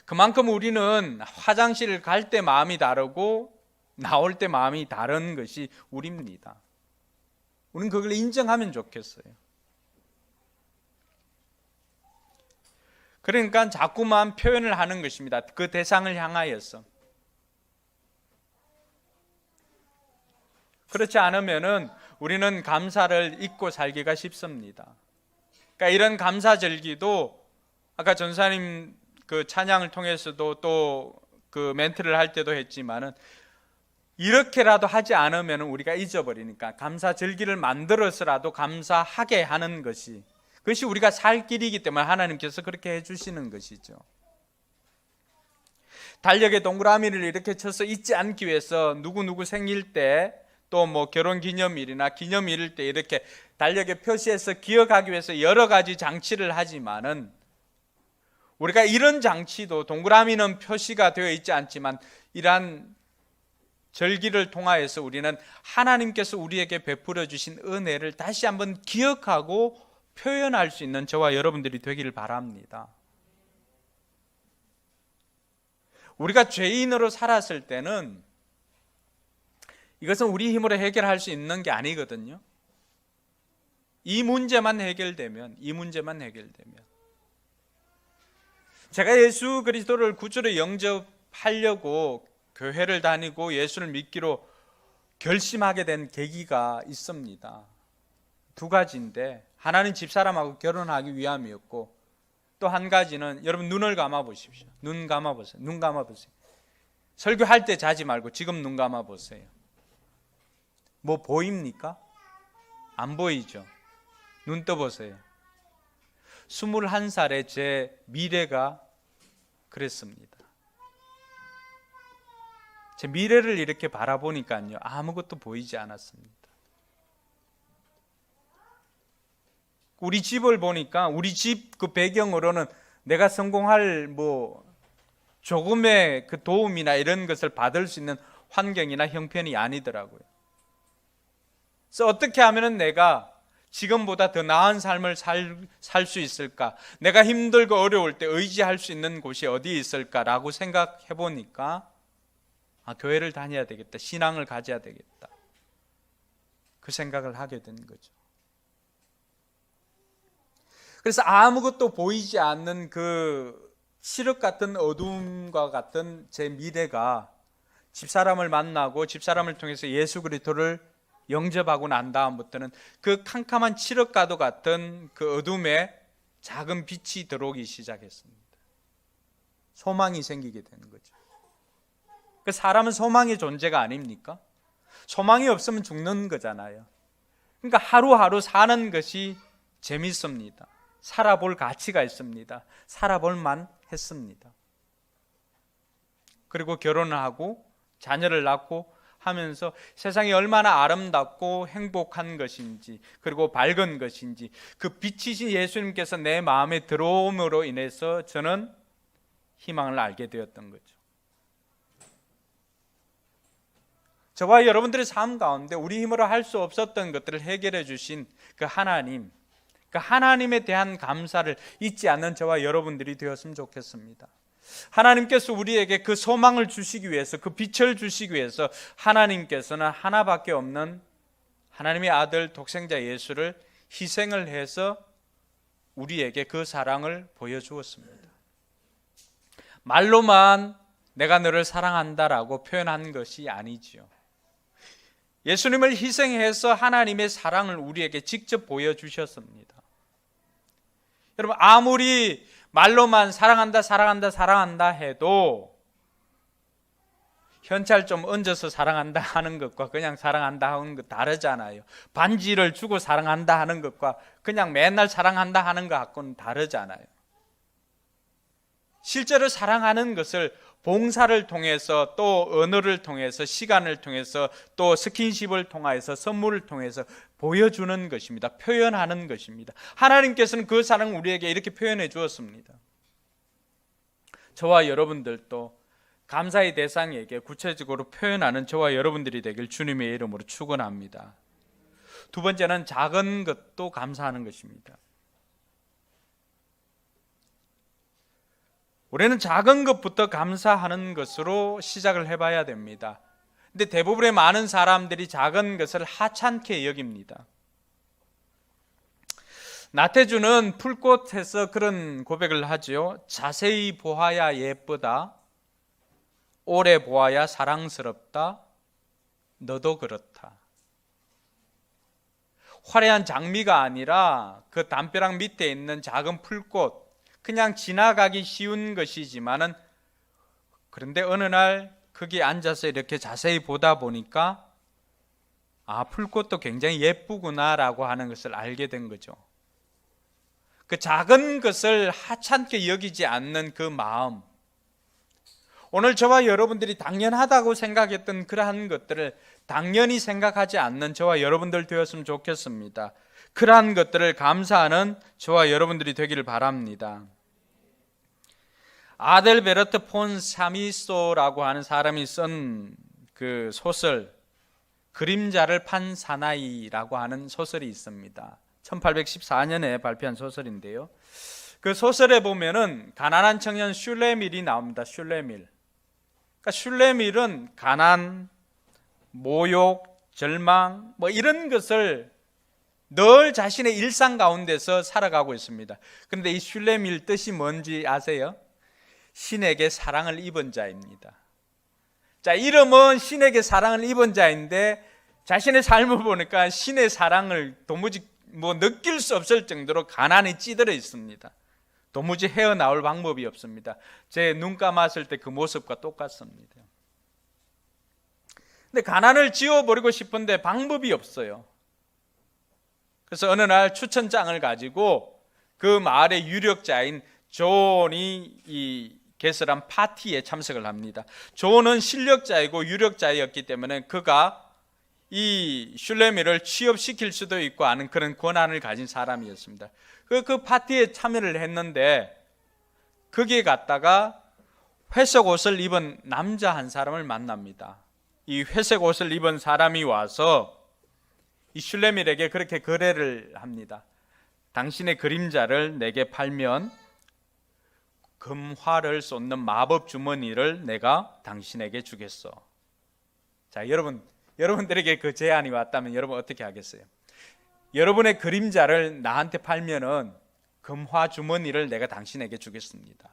그만큼 우리는 화장실을 갈 때 마음이 다르고 나올 때 마음이 다른 것이 우리입니다. 우리는 그걸 인정하면 좋겠어요. 그러니까 자꾸만 표현을 하는 것입니다. 그 대상을 향하여서. 그렇지 않으면은 우리는 감사를 잊고 살기가 쉽습니다. 그러니까 이런 감사절기도 아까 전사님 그 찬양을 통해서도 또 그 멘트를 할 때도 했지만은 이렇게라도 하지 않으면 우리가 잊어버리니까 감사절기를 만들어서라도 감사하게 하는 것이 그것이 우리가 살 길이기 때문에 하나님께서 그렇게 해주시는 것이죠. 달력에 동그라미를 이렇게 쳐서 잊지 않기 위해서 누구누구 생일 때 또 뭐 결혼기념일이나 기념일일 때 이렇게 달력에 표시해서 기억하기 위해서 여러 가지 장치를 하지만은 우리가 이런 장치도 동그라미는 표시가 되어 있지 않지만 이러한 절기를 통하여서 우리는 하나님께서 우리에게 베풀어 주신 은혜를 다시 한번 기억하고 표현할 수 있는 저와 여러분들이 되기를 바랍니다. 우리가 죄인으로 살았을 때는 이것은 우리 힘으로 해결할 수 있는 게 아니거든요. 이 문제만 해결되면 제가 예수 그리스도를 구주로 영접하려고 교회를 다니고 예수를 믿기로 결심하게 된 계기가 있습니다. 두 가지인데, 하나는 집사람하고 결혼하기 위함이었고, 또 한 가지는, 여러분 눈을 감아 보십시오. 눈 감아 보세요. 설교할 때 자지 말고 지금 눈 감아 보세요. 뭐 보입니까? 안 보이죠? 눈 떠보세요. 21살의 제 미래가 그랬습니다. 제 미래를 이렇게 바라보니까요, 아무것도 보이지 않았습니다. 우리 집을 보니까 우리 집 그 배경으로는 내가 성공할 조금의 그 도움이나 이런 것을 받을 수 있는 환경이나 형편이 아니더라고요. 그래서 어떻게 하면 내가 지금보다 더 나은 삶을 살 수 있을까? 내가 힘들고 어려울 때 의지할 수 있는 곳이 어디 있을까라고 생각해 보니까 교회를 다녀야 되겠다. 신앙을 가져야 되겠다. 그 생각을 하게 된 거죠. 그래서 아무것도 보이지 않는 그 칠흑 같은 어둠과 같은 제 미래가 집사람을 만나고 집사람을 통해서 예수 그리스도를 영접하고 난 다음부터는 그 캄캄한 칠흑과도 같은 그 어둠에 작은 빛이 들어오기 시작했습니다. 소망이 생기게 되는 거죠. 그 사람은 소망의 존재가 아닙니까? 소망이 없으면 죽는 거잖아요. 그러니까 하루하루 사는 것이 재밌습니다. 살아볼 가치가 있습니다. 살아볼 만했습니다. 그리고 결혼을 하고 자녀를 낳고 하면서 세상이 얼마나 아름답고 행복한 것인지, 그리고 밝은 것인지, 그 빛이신 예수님께서 내 마음에 들어옴으로 인해서 저는 희망을 알게 되었던 거죠. 저와 여러분들의 삶 가운데 우리 힘으로 할 수 없었던 것들을 해결해 주신 그 하나님, 그 하나님에 대한 감사를 잊지 않는 저와 여러분들이 되었으면 좋겠습니다. 하나님께서 우리에게 그 소망을 주시기 위해서, 그 빛을 주시기 위해서 하나님께서는 하나밖에 없는 하나님의 아들 독생자 예수를 희생을 해서 우리에게 그 사랑을 보여주었습니다. 말로만 내가 너를 사랑한다라고 표현한 것이 아니지요. 예수님을 희생해서 하나님의 사랑을 우리에게 직접 보여주셨습니다. 여러분, 아무리 말로만 사랑한다 해도 현찰 좀 얹어서 사랑한다 하는 것과 그냥 사랑한다 하는 것 다르잖아요. 반지를 주고 사랑한다 하는 것과 그냥 맨날 사랑한다 하는 것하고는 다르잖아요. 실제로 사랑하는 것을 봉사를 통해서, 또 언어를 통해서, 시간을 통해서, 또 스킨십을 통해서, 선물을 통해서 보여주는 것입니다. 표현하는 것입니다. 하나님께서는 그 사랑을 우리에게 이렇게 표현해 주었습니다. 저와 여러분들도 감사의 대상에게 구체적으로 표현하는 저와 여러분들이 되길 주님의 이름으로 축원합니다. 두 번째는 작은 것도 감사하는 것입니다. 우리는 작은 것부터 감사하는 것으로 시작을 해봐야 됩니다. 근데 대부분의 많은 사람들이 작은 것을 하찮게 여깁니다. 나태주는 풀꽃에서 그런 고백을 하죠. 자세히 보아야 예쁘다. 오래 보아야 사랑스럽다. 너도 그렇다. 화려한 장미가 아니라 그 담벼락 밑에 있는 작은 풀꽃, 그냥 지나가기 쉬운 것이지만은, 그런데 어느 날 거기 앉아서 이렇게 자세히 보다 보니까 풀꽃도 굉장히 예쁘구나라고 하는 것을 알게 된 거죠. 그 작은 것을 하찮게 여기지 않는 그 마음, 오늘 저와 여러분들이 당연하다고 생각했던 그러한 것들을 당연히 생각하지 않는 저와 여러분들 되었으면 좋겠습니다. 그러한 것들을 감사하는 저와 여러분들이 되기를 바랍니다. 아델베르트 폰 사미소라고 하는 사람이 쓴 그 소설 그림자를 판 사나이라고 하는 소설이 있습니다. 1814년에 발표한 소설인데요. 그 소설에 보면은 가난한 청년 슐레밀이 나옵니다. 슐레밀. 그러니까 슐레밀은 가난, 모욕, 절망 뭐 이런 것을 늘 자신의 일상 가운데서 살아가고 있습니다. 그런데 이 슐레밀 뜻이 뭔지 아세요? 신에게 사랑을 입은 자입니다. 자, 이름은 신에게 사랑을 입은 자인데 자신의 삶을 보니까 신의 사랑을 도무지 느낄 수 없을 정도로 가난이 찌들어 있습니다. 도무지 헤어나올 방법이 없습니다. 제 눈 감았을 때 그 모습과 똑같습니다. 근데 가난을 지워버리고 싶은데 방법이 없어요. 그래서 어느 날 추천장을 가지고 그 마을의 유력자인 존이 이 개설한 파티에 참석을 합니다. 존은 실력자이고 유력자였기 때문에 그가 이 슐레밀을 취업시킬 수도 있고 하는 그런 권한을 가진 사람이었습니다. 그 파티에 참여를 했는데 거기에 갔다가 회색 옷을 입은 남자 한 사람을 만납니다. 이 회색 옷을 입은 사람이 와서 이 슐레밀에게 그렇게 거래를 합니다. 당신의 그림자를 내게 팔면 금화를 쏟는 마법 주머니를 내가 당신에게 주겠어. 자, 여러분들에게 그 제안이 왔다면 여러분 어떻게 하겠어요? 여러분의 그림자를 나한테 팔면은 금화 주머니를 내가 당신에게 주겠습니다.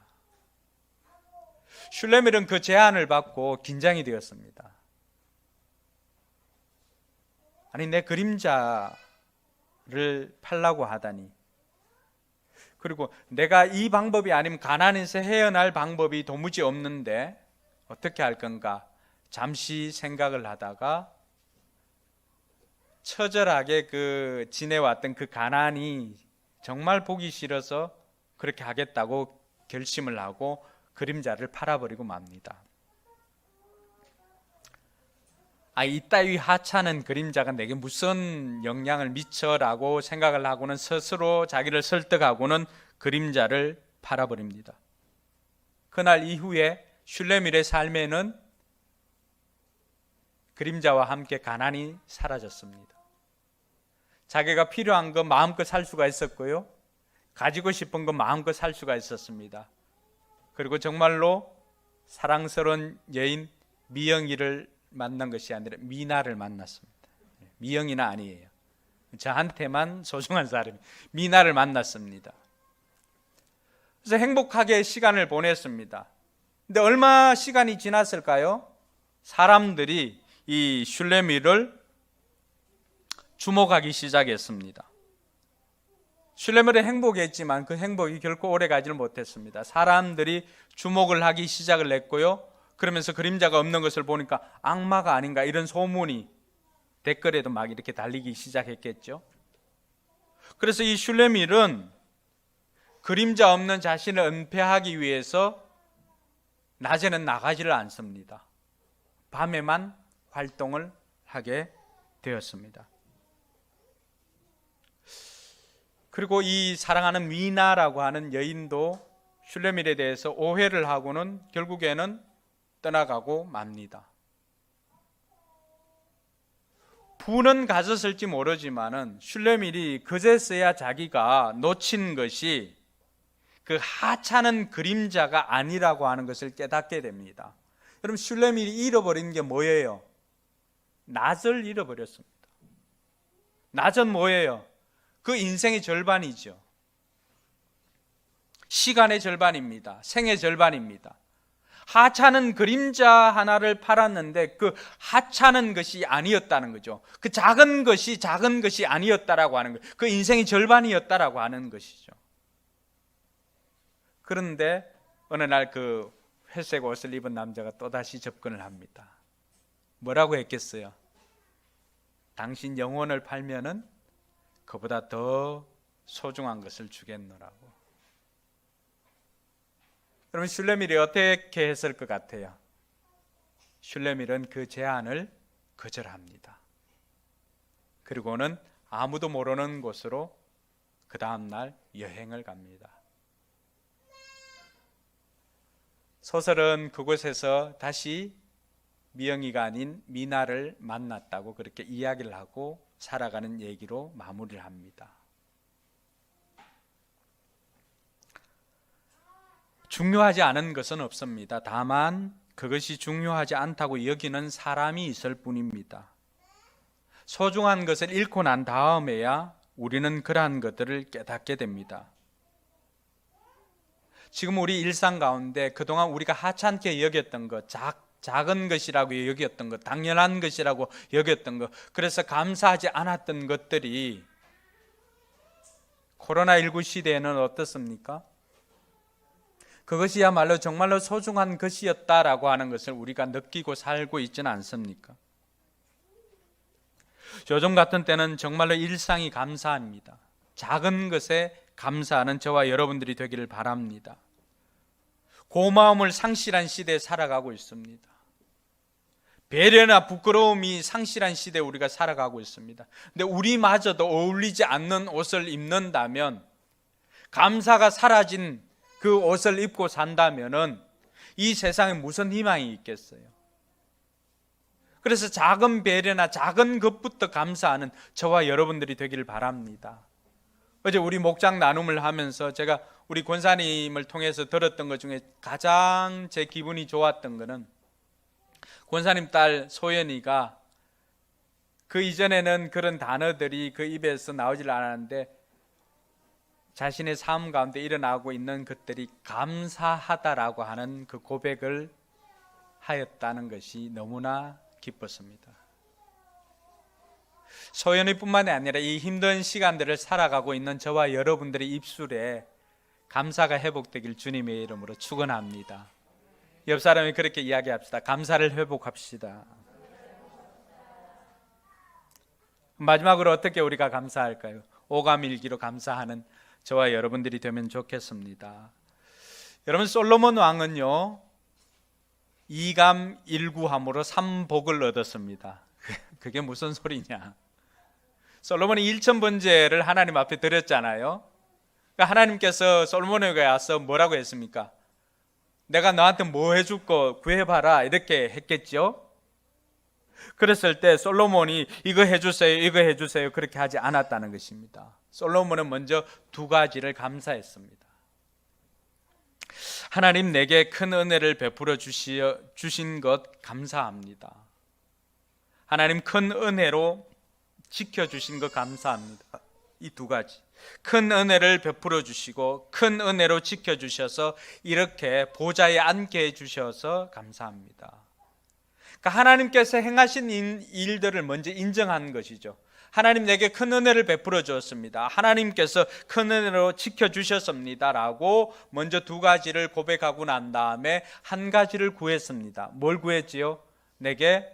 슐레밀은 그 제안을 받고 긴장이 되었습니다. 아니, 내 그림자를 팔라고 하다니. 그리고 내가 이 방법이 아니면 가난에서 헤어날 방법이 도무지 없는데 어떻게 할 건가? 잠시 생각을 하다가 처절하게 그 지내왔던 그 가난이 정말 보기 싫어서 그렇게 하겠다고 결심을 하고 그림자를 팔아버리고 맙니다. 이따위 하찮은 그림자가 내게 무슨 영향을 미쳐라고 생각을 하고는 스스로 자기를 설득하고는 그림자를 팔아버립니다. 그날 이후에 슐레밀의 삶에는 그림자와 함께 가난이 사라졌습니다. 자기가 필요한 거 마음껏 살 수가 있었고요, 가지고 싶은 거 마음껏 살 수가 있었습니다. 그리고 정말로 사랑스러운 여인 미영이를 만난 것이 아니라 미나를 만났습니다. 미영이는 아니에요. 저한테만 소중한 사람이 미나를 만났습니다. 그래서 행복하게 시간을 보냈습니다. 근데 얼마 시간이 지났을까요? 사람들이 이 슐레밀을 주목하기 시작했습니다. 슐레밀은 행복했지만 그 행복이 결코 오래가지를 못했습니다. 사람들이 주목을 하기 시작을 했고요, 그러면서 그림자가 없는 것을 보니까 악마가 아닌가 이런 소문이 댓글에도 막 이렇게 달리기 시작했겠죠. 그래서 이 슐레밀은 그림자 없는 자신을 은폐하기 위해서 낮에는 나가지를 않습니다. 밤에만 활동을 하게 되었습니다. 그리고 이 사랑하는 미나라고 하는 여인도 슐레밀에 대해서 오해를 하고는 결국에는 떠나가고 맙니다. 부는 가졌을지 모르지만은 슐레밀이 그제서야 자기가 놓친 것이 그 하찮은 그림자가 아니라고 하는 것을 깨닫게 됩니다. 여러분, 슐레밀이 잃어버린 게 뭐예요? 낯을 잃어버렸습니다. 낯은 뭐예요? 그 인생의 절반이죠. 시간의 절반입니다. 생의 절반입니다. 하찮은 그림자 하나를 팔았는데 그 하찮은 것이 아니었다는 거죠. 그 작은 것이 아니었다라고 하는 거예요. 그 인생의 절반이었다라고 하는 것이죠. 그런데 어느 날 그 회색 옷을 입은 남자가 또다시 접근을 합니다. 뭐라고 했겠어요? 당신 영혼을 팔면은 그보다 더 소중한 것을 주겠노라고. 여러분, 슐레밀이 어떻게 했을 것 같아요? 슐레밀은 그 제안을 거절합니다. 그리고는 아무도 모르는 곳으로 그 다음날 여행을 갑니다. 소설은 그곳에서 다시 미영이가 아닌 미나를 만났다고 그렇게 이야기를 하고 살아가는 얘기로 마무리를 합니다. 중요하지 않은 것은 없습니다. 다만 그것이 중요하지 않다고 여기는 사람이 있을 뿐입니다. 소중한 것을 잃고 난 다음에야 우리는 그러한 것들을 깨닫게 됩니다. 지금 우리 일상 가운데 그동안 우리가 하찮게 여겼던 것, 작은 것이라고 여겼던 것, 당연한 것이라고 여겼던 것, 그래서 감사하지 않았던 것들이 코로나19 시대에는 어떻습니까? 그것이야말로 정말로 소중한 것이었다라고 하는 것을 우리가 느끼고 살고 있지는 않습니까? 요즘 같은 때는 정말로 일상이 감사합니다. 작은 것에 감사하는 저와 여러분들이 되기를 바랍니다. 고마움을 상실한 시대에 살아가고 있습니다. 배려나 부끄러움이 상실한 시대에 우리가 살아가고 있습니다. 근데 우리마저도 어울리지 않는 옷을 입는다면, 감사가 사라진 그 옷을 입고 산다면은 이 세상에 무슨 희망이 있겠어요? 그래서 작은 배려나 작은 것부터 감사하는 저와 여러분들이 되기를 바랍니다. 어제 우리 목장 나눔을 하면서 제가 우리 권사님을 통해서 들었던 것 중에 가장 제 기분이 좋았던 것은, 권사님 딸 소연이가 그 이전에는 그런 단어들이 그 입에서 나오질 않았는데 자신의 삶 가운데 일어나고 있는 것들이 감사하다라고 하는 그 고백을 하였다는 것이 너무나 기뻤습니다. 소연이뿐만이 아니라 이 힘든 시간들을 살아가고 있는 저와 여러분들의 입술에 감사가 회복되길 주님의 이름으로 축원합니다. 옆 사람이 그렇게 이야기합시다. 감사를 회복합시다. 마지막으로 어떻게 우리가 감사할까요? 오감일기로 감사하는 저와 여러분들이 되면 좋겠습니다. 여러분, 솔로몬 왕은요, 이감일구함으로 삼복을 얻었습니다. 그게 무슨 소리냐? 솔로몬이 1000번제를 하나님 앞에 드렸잖아요. 그러니까 하나님께서 솔로몬에게 와서 뭐라고 했습니까? 내가 너한테 뭐 해줄 거 구해봐라 이렇게 했겠죠. 그랬을 때 솔로몬이 이거 해주세요, 이거 해주세요 그렇게 하지 않았다는 것입니다. 솔로몬은 먼저 두 가지를 감사했습니다. 하나님 내게 큰 은혜를 베풀어 주신 것 감사합니다. 하나님 큰 은혜로 지켜주신 것 감사합니다. 이 두 가지, 큰 은혜를 베풀어 주시고 큰 은혜로 지켜주셔서 이렇게 보좌에 앉게 해주셔서 감사합니다. 그러니까 하나님께서 행하신 일들을 먼저 인정한 것이죠. 하나님 내게 큰 은혜를 베풀어 주었습니다. 하나님께서 큰 은혜로 지켜주셨습니다 라고 먼저 두 가지를 고백하고 난 다음에 한 가지를 구했습니다. 뭘 구했지요? 내게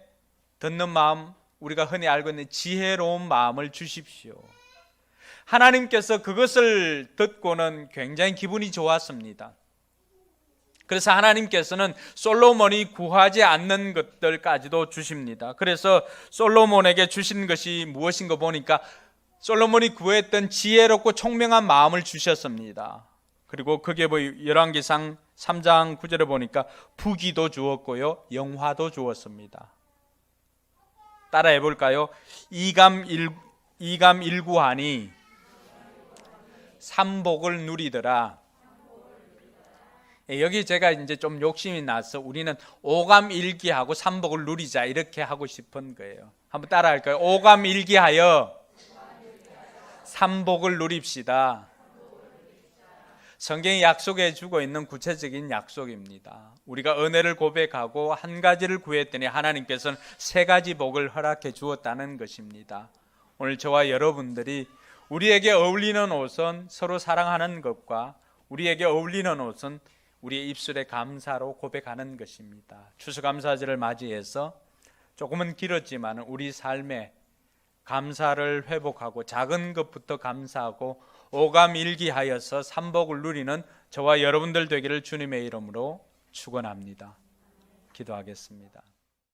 듣는 마음, 우리가 흔히 알고 있는 지혜로운 마음을 주십시오. 하나님께서 그것을 듣고는 굉장히 기분이 좋았습니다. 그래서 하나님께서는 솔로몬이 구하지 않는 것들까지도 주십니다. 그래서 솔로몬에게 주신 것이 무엇인가 보니까 솔로몬이 구했던 지혜롭고 총명한 마음을 주셨습니다. 그리고 그게 열왕기상 3장 9절에 보니까 부귀도 주었고요, 영화도 주었습니다. 따라해 볼까요? 이감일구하니 삼복을 누리더라. 여기 제가 이제 좀 욕심이 나서 우리는 오감일기하고 삼복을 누리자 이렇게 하고 싶은 거예요. 한번 따라할까요? 오감일기하여 삼복을 누립시다. 성경이 약속해 주고 있는 구체적인 약속입니다. 우리가 은혜를 고백하고 한 가지를 구했더니 하나님께서는 세 가지 복을 허락해 주었다는 것입니다. 오늘 저와 여러분들이 우리에게 어울리는 옷은 서로 사랑하는 것과 우리에게 어울리는 옷은 우리의 입술에 감사로 고백하는 것입니다. 추수감사절을 맞이해서 조금은 길었지만 우리 삶에 감사를 회복하고 작은 것부터 감사하고 오감일기하여서 삼복을 누리는 저와 여러분들 되기를 주님의 이름으로 축원합니다. 기도하겠습니다.